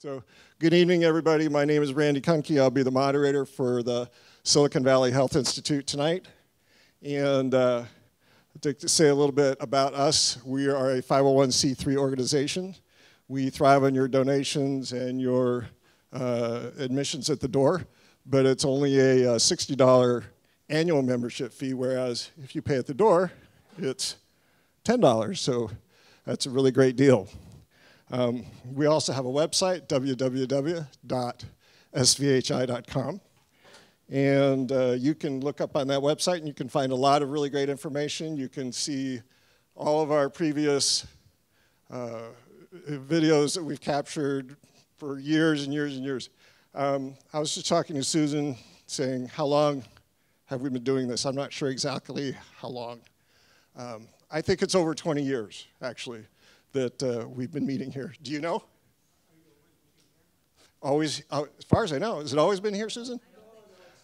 So, good evening, everybody. My name is Randy Kunke. I'll be the moderator for the Silicon Valley Health Institute tonight. And I'd like to say a little bit about us. We are a 501c3 organization. We thrive on your donations and your admissions at the door, but it's only a $60 annual membership fee, whereas if you pay at the door, it's $10. So that's a really great deal. We also have a website, www.svhi.com. And you can look up on that website and you can find a lot of really great information. You can see all of our previous videos that we've captured for years and years and years. I was just talking to Susan saying, how long have we been doing this? I'm not sure exactly how long. I think it's over 20 years, actually, that we've been meeting here. Do you know? Always, as far as I know. Has it always been here, Susan?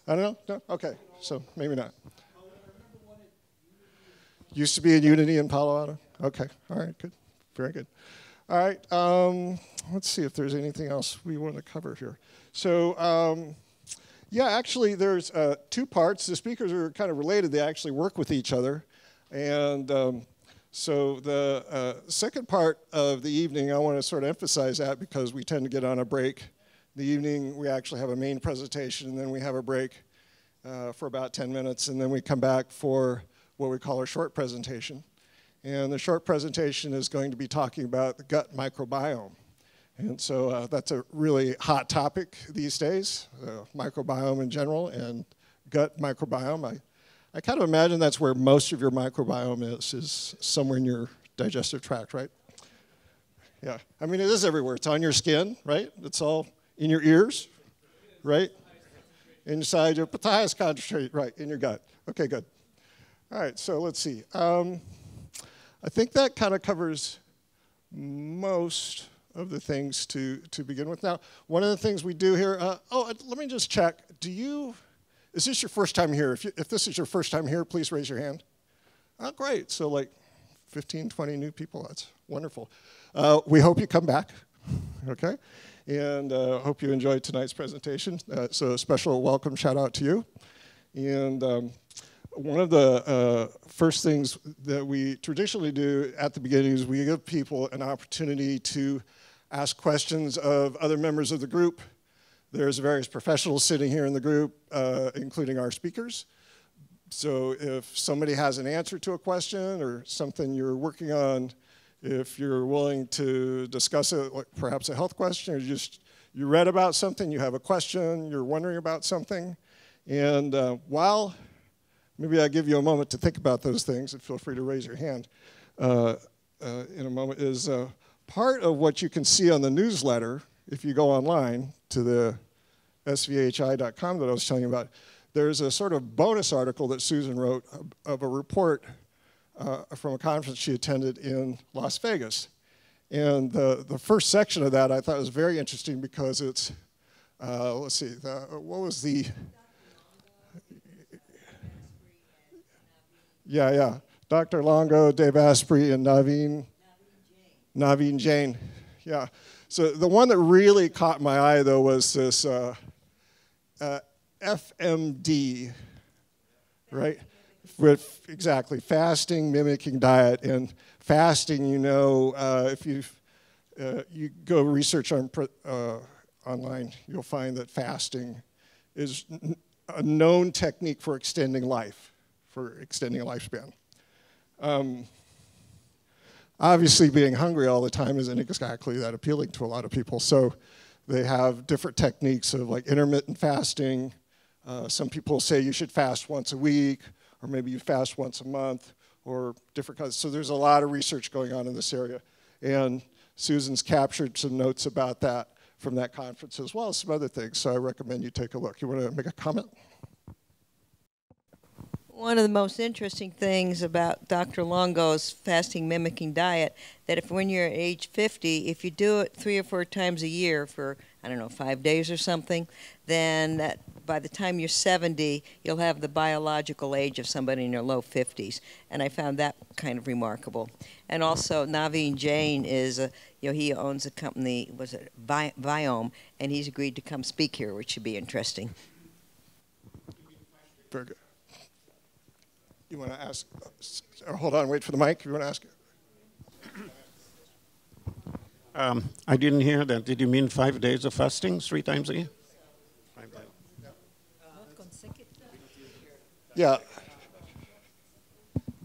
I don't know? No? Okay, so maybe not. Used to be in Unity in Palo Alto? Okay, all right, good, very good. All right, let's see if there's anything else we want to cover here. So, yeah, actually there's two parts. The speakers are kind of related. They actually work with each other. And so the second part of the evening, I want to sort of emphasize that because we tend to get on a break. The evening, we actually have a main presentation, and then we have a break for about 10 minutes, and then we come back for what we call our short presentation. And the short presentation is going to be talking about the gut microbiome. And so that's a really hot topic these days, microbiome in general and gut microbiome. I kind of imagine that's where most of your microbiome is somewhere in your digestive tract, right? Yeah, I mean, it is everywhere. It's on your skin, right? It's all in your ears, right? Inside your highest concentrate, right, in your gut. Okay, good. All right, so let's see. I think that kind of covers most of the things to begin with. Now, one of the things we do here, let me just check. Is this your first time here? If this is your first time here, please raise your hand. Oh, great. So like 15, 20 new people. That's wonderful. We hope you come back, okay? And hope you enjoyed tonight's presentation. So a special welcome shout out to you. And one of the first things that we traditionally do at the beginning is we give people an opportunity to ask questions of other members of the group. There's various professionals sitting here in the group, including our speakers. So if somebody has an answer to a question or something you're working on, if you're willing to discuss it, like perhaps a health question, or you read about something, you have a question, you're wondering about something, and while maybe I give you a moment to think about those things, and feel free to raise your hand in a moment, is part of what you can see on the newsletter. If you go online to the svhi.com that I was telling you about, there's a sort of bonus article that Susan wrote of a report from a conference she attended in Las Vegas. And the first section of that I thought was very interesting because it's, let's see, what was the... Yeah, Dr. Longo, Dave Asprey, and Naveen Jain. Yeah. So the one that really caught my eye, though, was this FMD, right? With exactly fasting, mimicking diet, and fasting. You know, if you go research on online, you'll find that fasting is a known technique for extending life, for extending a lifespan. Obviously, being hungry all the time isn't exactly that appealing to a lot of people. So they have different techniques of like intermittent fasting. Some people say you should fast once a week, or maybe you fast once a month, or different kinds. So there's a lot of research going on in this area. And Susan's captured some notes about that from that conference, as well as some other things. So I recommend you take a look. You want to make a comment? One of the most interesting things about Dr. Longo's fasting mimicking diet, that if when you're at age 50, if you do it 3 or 4 times a year for, I don't know, 5 days or something, then that by the time you're 70, you'll have the biological age of somebody in their low 50s. And I found that kind of remarkable. And also, Naveen Jain is, he owns a company, was it Biome, and he's agreed to come speak here, which should be interesting. Very good. You want to ask? Hold on, wait for the mic. You want to ask? I didn't hear that. Did you mean 5 days of fasting, 3 times a year? 5 days. Yeah.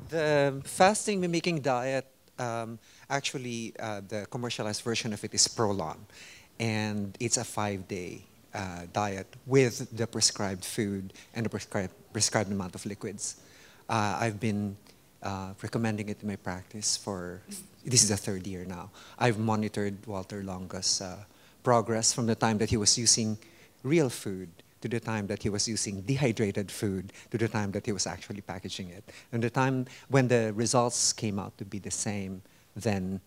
The fasting mimicking diet, actually, the commercialized version of it is Prolon, and it's a 5-day diet with the prescribed food and the prescribed amount of liquids. I've been recommending it in my practice for, this is the 3rd year now. I've monitored Walter Longo's progress from the time that he was using real food to the time that he was using dehydrated food to the time that he was actually packaging it. And the time when the results came out to be the same, then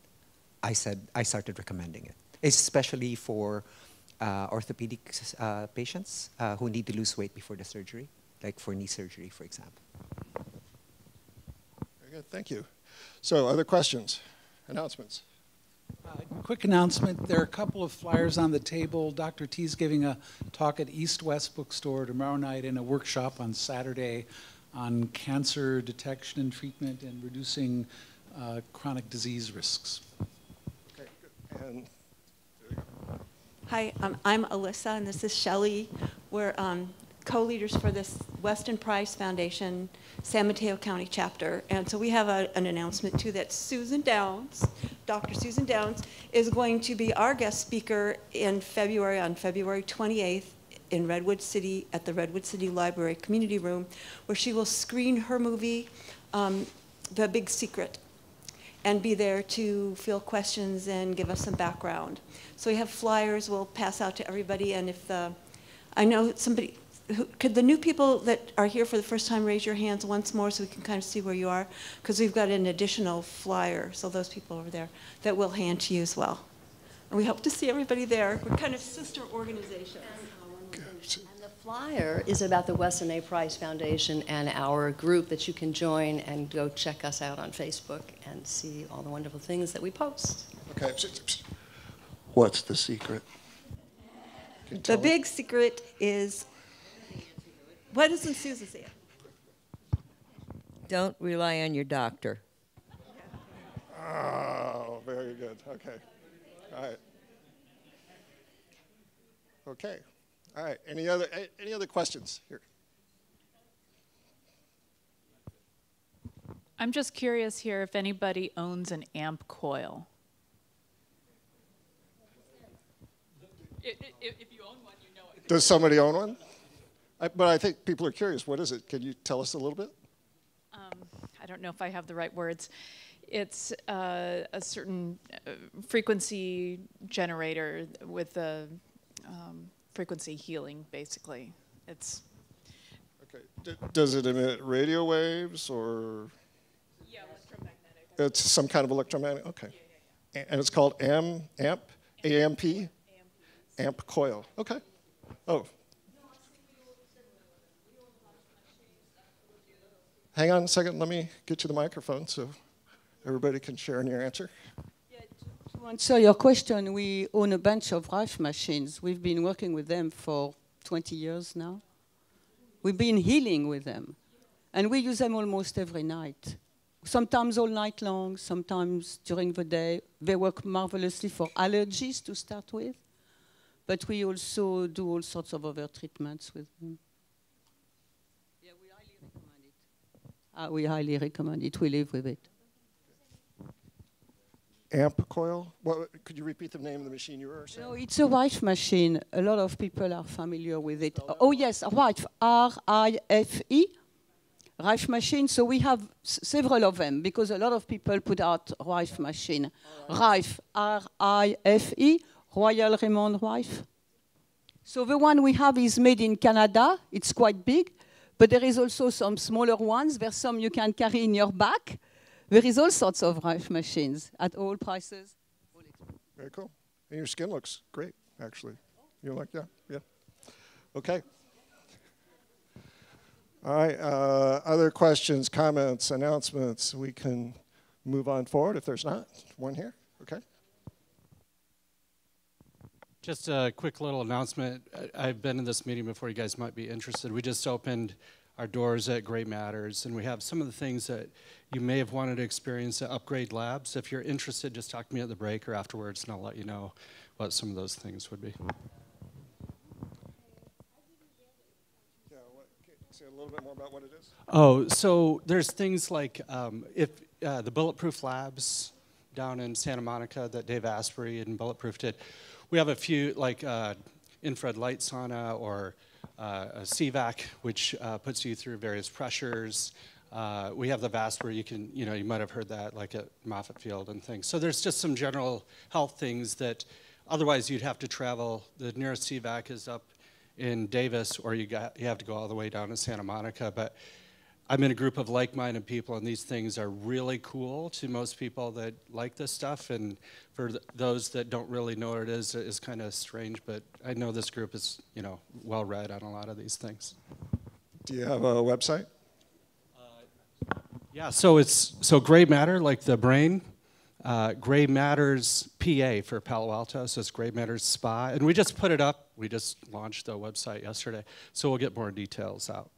I started recommending it, especially for orthopedic patients who need to lose weight before the surgery, like for knee surgery, for example. Very good, thank you. So, other questions, announcements? Quick announcement, there are a couple of flyers on the table. Dr. T is giving a talk at East West Bookstore tomorrow night and a workshop on Saturday on cancer detection and treatment and reducing chronic disease risks. Okay, good. And hi, I'm Alyssa, and this is Shelley. We're co-leaders for this Weston Price Foundation San Mateo County chapter. And so we have an announcement too that Susan Downs, Dr. Susan Downs, is going to be our guest speaker in February, on February 28th in Redwood City at the Redwood City Library Community Room, where she will screen her movie, The Big Secret, and be there to field questions and give us some background. So we have flyers we'll pass out to everybody, and if I know somebody, could the new people that are here for the first time raise your hands once more so we can kind of see where you are? Because we've got an additional flyer, so those people over there, that we'll hand to you as well. And we hope to see everybody there. We're kind of sister organizations. And the flyer is about the Weston A. Price Foundation and our group that you can join and go check us out on Facebook and see all the wonderful things that we post. okay, what's the secret? The big secret is, why doesn't Susan say it? Don't rely on your doctor. Oh, very good. Okay. All right. Okay. All right. Any other questions here? I'm just curious here if anybody owns an amp coil. If you own one, you know it. Does somebody own one? But I think people are curious. What is it? Can you tell us a little bit? I don't know if I have the right words. It's a certain frequency generator with a frequency healing, basically. It's. Okay. Does it emit radio waves or? Yeah, electromagnetic. It's some kind of electromagnetic. Okay. Yeah. And it's called AMP. Amp coil. Okay. Oh. Hang on a second. Let me get you the microphone so everybody can share in your answer. Yeah, to answer your question, we own a bunch of Rife machines. We've been working with them for 20 years now. We've been healing with them. And we use them almost every night. Sometimes all night long, sometimes during the day. They work marvelously for allergies to start with. But we also do all sorts of other treatments with them. Yeah, we highly recommend it. We highly recommend it. We live with it. Amp coil? What, could you repeat the name of the machine you were saying? No, it's a Rife machine. A lot of people are familiar with it. Oh, yes, Rife, R-I-F-E. Rife machine. So we have several of them because a lot of people put out Rife machine. Rife, R-I-F-E. Royal Raymond Rife. So the one we have is made in Canada. It's quite big, But there is also some smaller ones. There's some you can carry in your back. There is all sorts of Rife machines at all prices. Very cool. And your skin looks great, actually. You like that? Yeah. Okay. All right. Other questions, comments, announcements? We can move on forward if there's not. One here. Okay. Just a quick little announcement. I've been in this meeting before. You guys might be interested. We just opened our doors at Gray Matters, and we have some of the things that you may have wanted to experience at Upgrade Labs. If you're interested, just talk to me at the break or afterwards, and I'll let you know what some of those things would be. Yeah, can you say a little bit more about what it is? Oh, so there's things like if the Bulletproof Labs down in Santa Monica that Dave Asprey and Bulletproof did, we have a few like infrared light sauna or a CVAC, which puts you through various pressures. We have the VASP where you can, you might have heard that like at Moffett Field and things. So there's just some general health things that otherwise you'd have to travel. The nearest CVAC is up in Davis, or you have to go all the way down to Santa Monica. But I'm in a group of like-minded people, and these things are really cool to most people that like this stuff. And for those that don't really know what it is kind of strange. But I know this group is, well-read on a lot of these things. Do you have a website? Yeah, so Gray Matter, like the brain. Gray Matters PA for Palo Alto, so it's Gray Matters Spa. And we just put it up. We just launched the website yesterday, so we'll get more details out.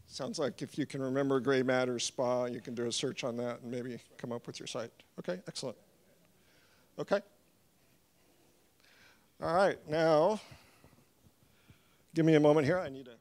Sounds like if you can remember Gray Matters Spa, you can do a search on that and maybe come up with your site. Okay, excellent. Okay. All right, now, give me a moment here. I need to